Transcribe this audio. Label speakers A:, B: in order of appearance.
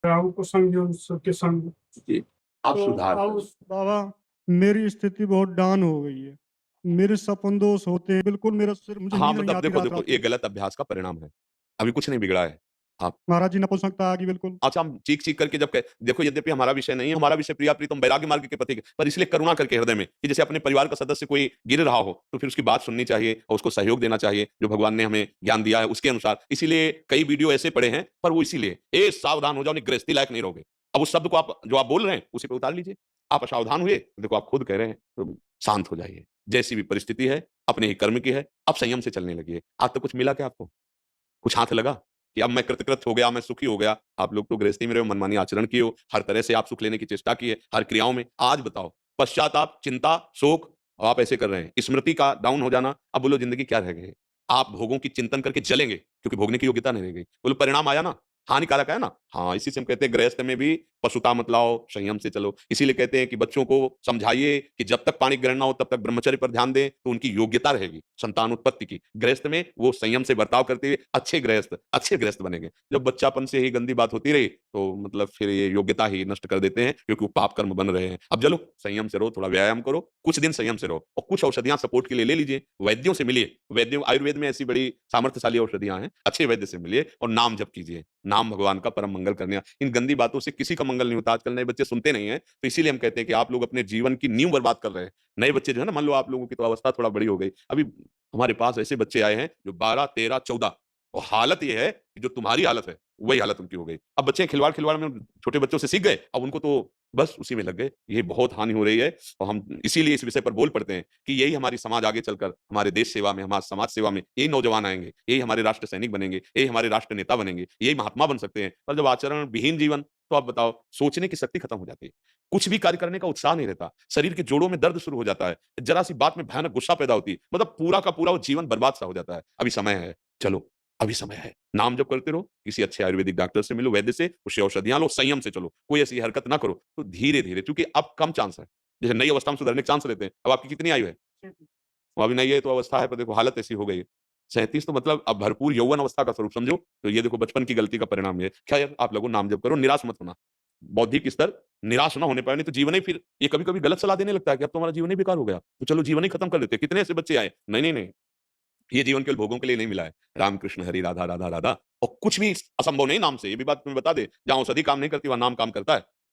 A: राहु को समझो सबके संग।
B: जी, आप
C: तो
B: सुधार
C: अब
B: करें।
C: बाबा मेरी स्थिति बहुत डाउन हो गई है। मेरे सपन दोष होते हैं, बिल्कुल मेरा सिर मुझे
B: हाँ,
C: नींद नहीं
B: मतलब
C: आती
B: देखो
C: रात-रात
B: ये
C: को।
B: गलत अभ्यास का परिणाम है। अभी कुछ नहीं बिगड़ा है। आप
C: महाराज जी नपुंसकता आ गई बिल्कुल।
B: अच्छा हम चीख-चीख करके जब कह देखो यद्यपि हमारा विषय नहीं है, हमारा विषय प्रिया प्रीतम वैराग्य मार्ग के पथिक है, पर इसलिए करुणा करके हृदय में कि जैसे अपने परिवार का सदस्य कोई गिर रहा हो, तो फिर उसकी बात सुननी चाहिए और उसको सहयोग देना चाहिए, जो भगवान ने हमें ज्ञान दिया है उसके अनुसार। इसीलिए कई वीडियो ऐसे पड़े हैं, पर वो इसीलिए, "ए सावधान हो जाओ, नहीं गृहस्थी लायक नहीं रहोगे।" अब उस शब्द को आप जो आप बोल रहे हैं, उसी पे उतार लीजिए। आप असावधान हुए, देखो आप खुद कह रहे हैं, तो शांत हो जाइए। जैसी भी परिस्थिति है, अपने ही कर्म की है, अब संयम से चलने लगिए। आज तक कुछ मिला क्या आपको? कुछ हाथ लगा कि अब मैं कृतकृत हो गया, मैं सुखी हो गया। आप लोग तो गृहस्थी में रहे हो, मनमानी आचरण किए हो, हर तरह से आप सुख लेने की चेष्टा की है, हर क्रियाओं में। आज बताओ, पश्चाताप, चिंता, शोक आप ऐसे कर रहे हैं। स्मृति का डाउन हो जाना, अब बोलो ज़िंदगी क्या रह गई है? आप भोगों की चिंतन करके जलेंगे, क्योंकि भोगने की योग्यता नहीं रह गई। बोलो परिणाम आया ना, हानिकारक आया ना? हाँ, इसी से हम कहते हैं गृहस्थ में भी पशुता मत लाओ, संयम से चलो। इसीलिए कहते हैं कि बच्चों को समझाइए कि जब तक पाणी ग्रहण ना हो तब तक ब्रह्मचर्य पर ध्यान दें, तो उनकी योग्यता रहेगी संतान उत्पत्ति की। गृहस्थ में वो संयम से बर्ताव करते हुए अच्छे गृहस्थ बनेंगे। जब बच्चापन से ही गंदी बात होती रही, तो मतलब फिर ये योग्यता ही नष्ट कर देते हैं, क्योंकि वो पाप कर्म बन रहे हैं। अब चलो संयम से रहो, थोड़ा व्यायाम करो, कुछ दिन संयम से रहो और कुछ औषधियाँ सपोर्ट के लिए ले लीजिए, वैद्यों से मिलिए। वैद्यों आयुर्वेद में ऐसी बड़ी सामर्थ्यशाली औषधियाँ हैं, अच्छे वैद्य से मिलिए और नाम जप कीजिए। नाम भगवान का परम मंगल करने इन गंदी बातों से किसी का मंगल नहीं होता। आजकल नए बच्चे सुनते नहीं हैं, तो इसीलिए हम कहते हैं कि आप लोग अपने जीवन की नींव बर्बाद कर रहे हैं। नए बच्चे जो है ना, मान लो आप लोगों की तो अवस्था थोड़ा बड़ी हो गई। अभी हमारे पास ऐसे बच्चे आए हैं जो 12, 13, 14 और हालत ये है कि जो तुम्हारी हालत है, वही हालत उनकी हो गई। अब बच्चे खिलवाड़-खिलवाड़ में छोटे बच्चों से सीख गए, अब उनको तो बस उसी में लग गए। ये बहुत हानि हो रही है और हम इसीलिए इस विषय पर बोल पड़ते हैं कि यही हमारी समाज आगे चलकर हमारे देश सेवा में, हमारे समाज सेवा में यही नौजवान आएँगे, यही हमारे राष्ट्र सैनिक बनेंगे, यही हमारे राष्ट्र नेता बनेंगे, यही महात्मा बन सकते हैं। पर जब आचरण विहीन जीवन, तो आप बताओ सोचने की शक्ति खत्म हो जाती है। कुछ भी कार्य करने का उत्साह नहीं रहता। शरीर के जोड़ों में दर्द शुरू हो जाता है। ज़रा-सी बात में भयानक गुस्सा पैदा होती है। मतलब पूरा का पूरा वो जीवन बर्बाद सा हो जाता है। अभी समय है, चलो, अभी समय है। नाम जप करते रहो, किसी अच्छे आयुर्वेदिक डॉक्टर से मिलो, वैद्य से, उससे औषधियाँ लो, संयम से चलो। कोई ऐसी हरकत ना करो। तो धीरे-धीरे क्योंकि अब कम चांस है। जैसे नई अवस्था में सुधरने के चांस रहते हैं। अब आपकी कितनी आयु है? वो अभी नई है तो अवस्था है, पर देखो हालत ऐसी हो गई है। 37 तो मतलब अब भरपूर यौवन अवस्था का स्वरूप समझो, तो ये देखो बचपन की गलती का परिणाम ये है। खैर आप लोगों नाम जप करो, निराश मत होना। बौद्धिक स्तर निराश ना होने पाए, नहीं तो जीवन ही फिर ये कभी-कभी गलत सलाह देने लगता है कि अब तो हमारा जीवन ही बेकार हो गया, तो चलो जीवन ही खत्म कर देते हैं। कितने ऐसे बच्चे आए, नहीं, नहीं, नहीं, ये जीवन केवल भोगों के लिए नहीं मिला है। रामकृष्ण हरि, राधा, राधा, राधा और कुछ भी असंभव नहीं नाम से, ये भी बात तुम्हें बता दें, जहाँ औषधि काम नहीं करती, वहाँ नाम काम करता है।